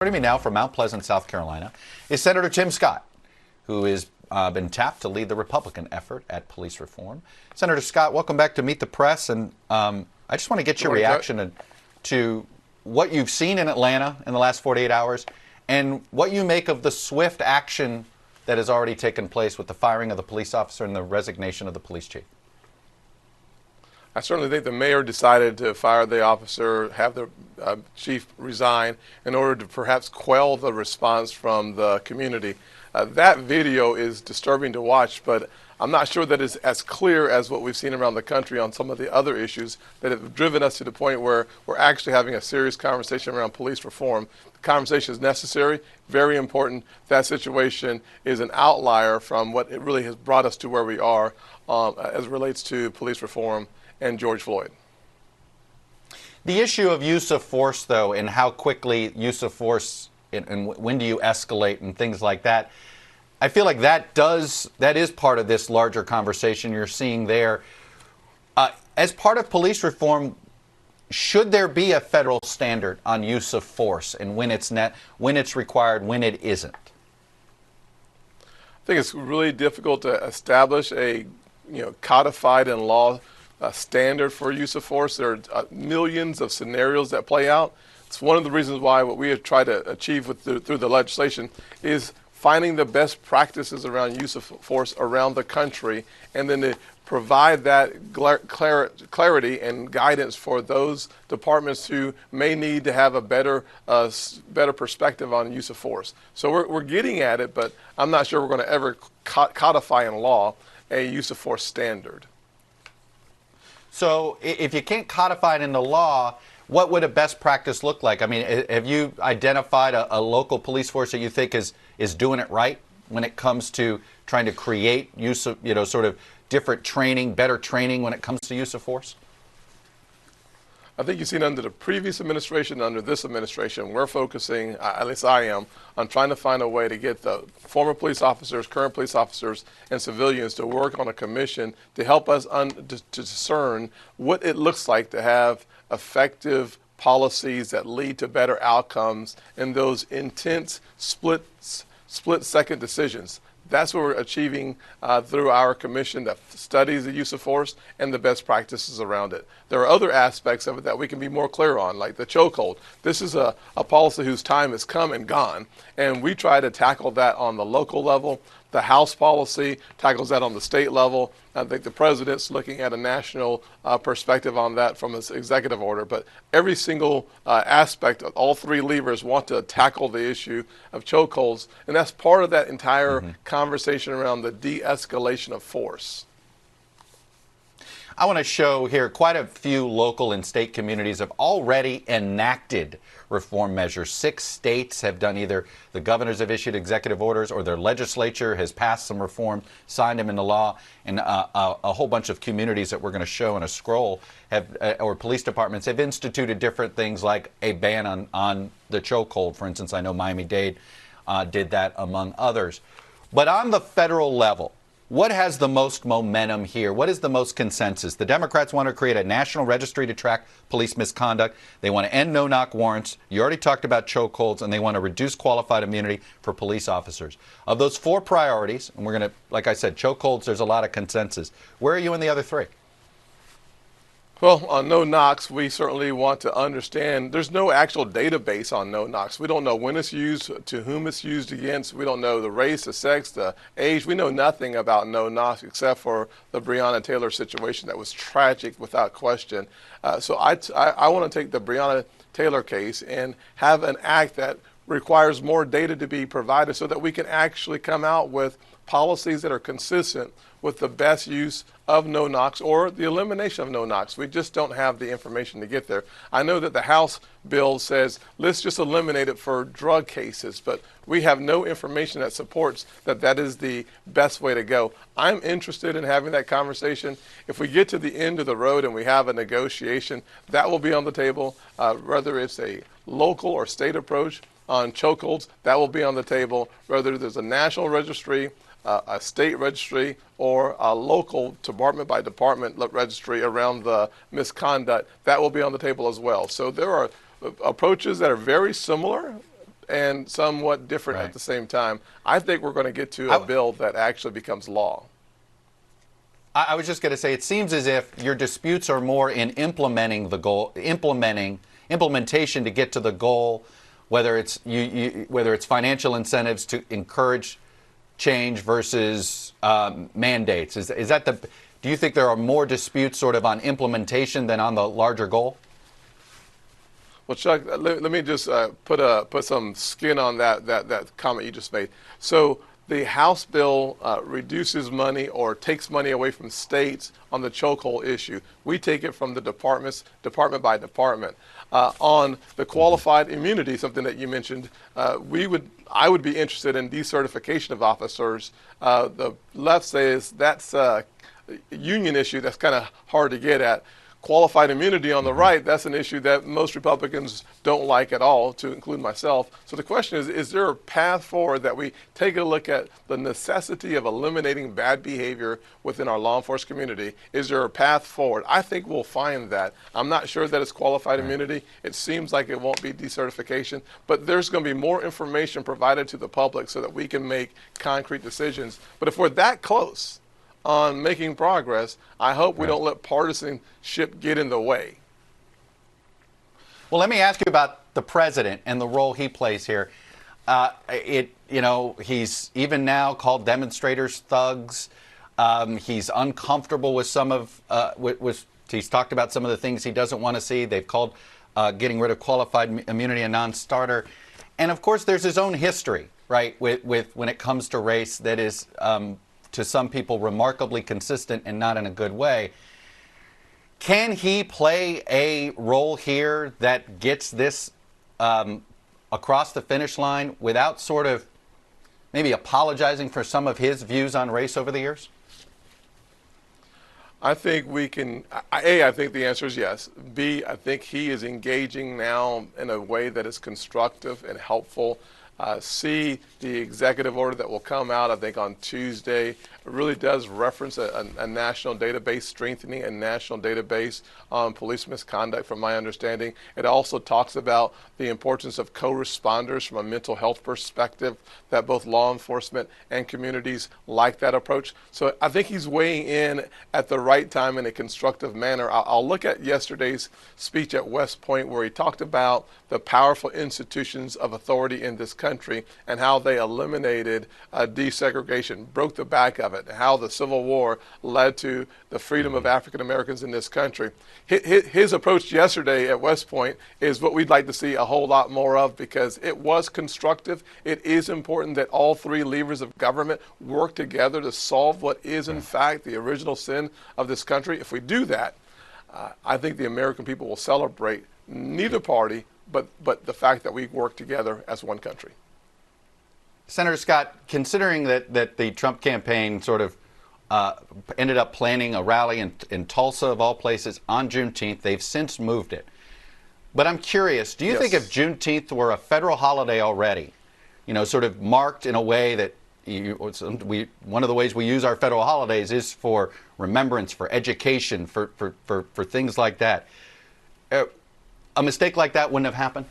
Joining me now from Mount Pleasant, South Carolina, is Senator Tim Scott, who has been tapped to lead the Republican effort at police reform. Senator Scott, welcome back to Meet the Press, and I just want to get your reaction to what you've seen in Atlanta in the last 48 hours and what you make of the swift action that has already taken place with the firing of the police officer and the resignation of the police chief. I certainly think the mayor decided to fire the officer, have the chief resign in order to perhaps quell the response from the community. That video is disturbing to watch, but I'm not sure that it's as clear as what we've seen around the country on some of the other issues that have driven us to the point where we're actually having a serious conversation around police reform. The conversation is necessary, very important. That situation is an outlier from what it really has brought us to where we are as it relates to police reform and George Floyd. The issue of use of force, though, and how quickly use of force and when do you escalate and things like that, I feel like that is part of this larger conversation you're seeing there. As part of police reform, should there be a federal standard on use of force and when it's required, when it isn't? I think it's really difficult to establish a codified in law standard for use of force. There are millions of scenarios that play out. It's one of the reasons why what we have tried to achieve through the legislation is finding the best practices around use of force around the country, and then to provide that clarity and guidance for those departments who may need to have a better perspective on use of force. So we're getting at it, but I'm not sure we're going to ever codify in law a use of force standard. So if you can't codify it in the law, what would a best practice look like? I mean, have you identified a local police force that you think is doing it right when it comes to trying to create use of, sort of different training, better training when it comes to use of force? I think you've seen under the previous administration, under this administration, we're focusing, at least I am, on trying to find a way to get the former police officers, current police officers, and civilians to work on a commission to help us to discern what it looks like to have effective policies that lead to better outcomes in those intense split-second decisions. That's what we're achieving through our commission that studies the use of force and the best practices around it. There are other aspects of it that we can be more clear on, like the chokehold. This is a policy whose time has come and gone, and we try to tackle that on the local level. The House policy tackles that on the state level. I think the president's looking at a national perspective on that from his executive order. But every single aspect of all three levers want to tackle the issue of chokeholds. And that's part of that entire conversation around the de-escalation of force. I want to show here quite a few local and state communities have already enacted reform measures. 6 states have done either the governors have issued executive orders or their legislature has passed some reform, signed them into law, and a whole bunch of communities that we're going to show in a scroll or police departments have instituted different things like a ban on the chokehold. For instance, I know Miami-Dade did that among others. But on the federal level, what has the most momentum here? What is the most consensus? The Democrats want to create a national registry to track police misconduct. They want to end no-knock warrants. You already talked about chokeholds, and they want to reduce qualified immunity for police officers. Of those 4 priorities, and we're going to, like I said, chokeholds, there's a lot of consensus. Where are you in the other 3? Well, on no-knocks, we certainly want to understand there's no actual database on no-knocks. We don't know when it's used, to whom it's used against. We don't know the race, the sex, the age. We know nothing about no-knocks except for the Breonna Taylor situation that was tragic without question. So I want to take the Breonna Taylor case and have an act that requires more data to be provided so that we can actually come out with policies that are consistent with the best use of no-knocks or the elimination of no-knocks. We just don't have the information to get there. I know that the House bill says, let's just eliminate it for drug cases, but we have no information that supports that that is the best way to go. I'm interested in having that conversation. If we get to the end of the road and we have a negotiation, that will be on the table, whether it's a local or state approach on chokeholds, that will be on the table, whether there's a national registry, a state registry, or a local department by department registry around the misconduct, that will be on the table as well. So there are approaches that are very similar and somewhat different at the same time. I think we're going to get to a bill that actually becomes law. I was just going to say, it seems as if your disputes are more in implementing the goal, implementation to get to the goal, whether it's whether it's financial incentives to encourage change versus mandates. Is that the? Do you think there are more disputes sort of on implementation than on the larger goal? Well, Chuck, let me just put some skin on that comment you just made. So the House bill reduces money or takes money away from states on the chokehold issue. We take it from the departments, department by department. On the qualified immunity, something that you mentioned, I would be interested in decertification of officers. The left says that's a union issue that's kind of hard to get at. Qualified immunity on the right, that's an issue that most Republicans don't like at all, to include myself. So the question is there a path forward that we take a look at the necessity of eliminating bad behavior within our law enforcement community? Is there a path forward? I think we'll find that. I'm not sure that it's qualified immunity. It seems like it won't be decertification, but there's going to be more information provided to the public so that we can make concrete decisions. But if we're that close on making progress, I hope we don't let partisanship get in the way. Well, let me ask you about the president and the role he plays here. He's even now called demonstrators thugs. He's uncomfortable with some of he's talked about some of the things he doesn't want to see. They've called getting rid of qualified immunity a non-starter. And of course, there's his own history, right, with when it comes to race that is to some people remarkably consistent and not in a good way. Can he play a role here that gets this across the finish line without sort of maybe apologizing for some of his views on race over the years? I think we can. A, I think the answer is yes. B, I think he is engaging now in a way that is constructive and helpful. C, the executive order that will come out, I think, on Tuesday really does reference a national database, strengthening a national database on police misconduct, from my understanding. It also talks about the importance of co-responders from a mental health perspective, that both law enforcement and communities like that approach. So I think he's weighing in at the right time in a constructive manner. I'll look at yesterday's speech at West Point, where he talked about the powerful institutions of authority in this country and how they eliminated desegregation, broke the back of it, how the Civil War led to the freedom of African Americans in this country. His approach yesterday at West Point is what we'd like to see a whole lot more of, because it was constructive. It is important that all three levers of government work together to solve what is in fact the original sin of this country. If we do that, I think the American people will celebrate neither party, but the fact that we work together as one country. Senator Scott, considering that the Trump campaign sort of ended up planning a rally in Tulsa, of all places, on Juneteenth, they've since moved it. But I'm curious, do you think if Juneteenth were a federal holiday already, sort of marked in a way that one of the ways we use our federal holidays is for remembrance, for education, for things like that, a mistake like that wouldn't have happened?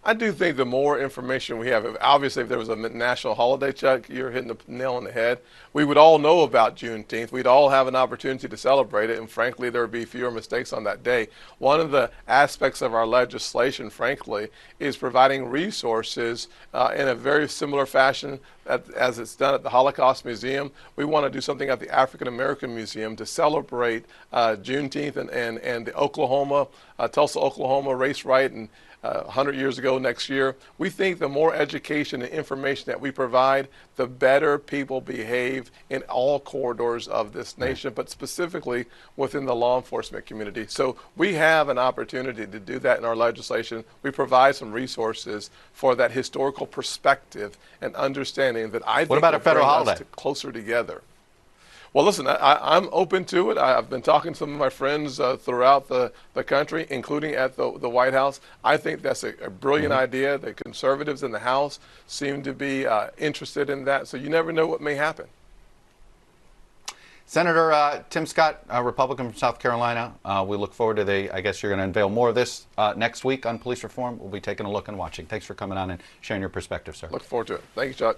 I do think the more information we have, obviously if there was a national holiday, Chuck, you're hitting the nail on the head. We would all know about Juneteenth. We'd all have an opportunity to celebrate it, and frankly, there would be fewer mistakes on that day. One of the aspects of our legislation, frankly, is providing resources in a very similar fashion as it's done at the Holocaust Museum. We want to do something at the African American Museum to celebrate Juneteenth and the Tulsa, Oklahoma race riot, and 100 years ago next year. We think the more education and information that we provide, the better people behave in all corridors of this nation, but specifically within the law enforcement community. So we have an opportunity to do that in our legislation. We provide some resources for that historical perspective and understanding that I think what about a federal holiday? Closer together. Well, listen, I'm open to it. I've been talking to some of my friends throughout the country, including at the White House. I think that's a brilliant idea. The conservatives in the House seem to be interested in that. So you never know what may happen. Senator Tim Scott, Republican from South Carolina, we look forward to I guess you're going to unveil more of this next week on police reform. We'll be taking a look and watching. Thanks for coming on and sharing your perspective, sir. Look forward to it. Thank you, Chuck.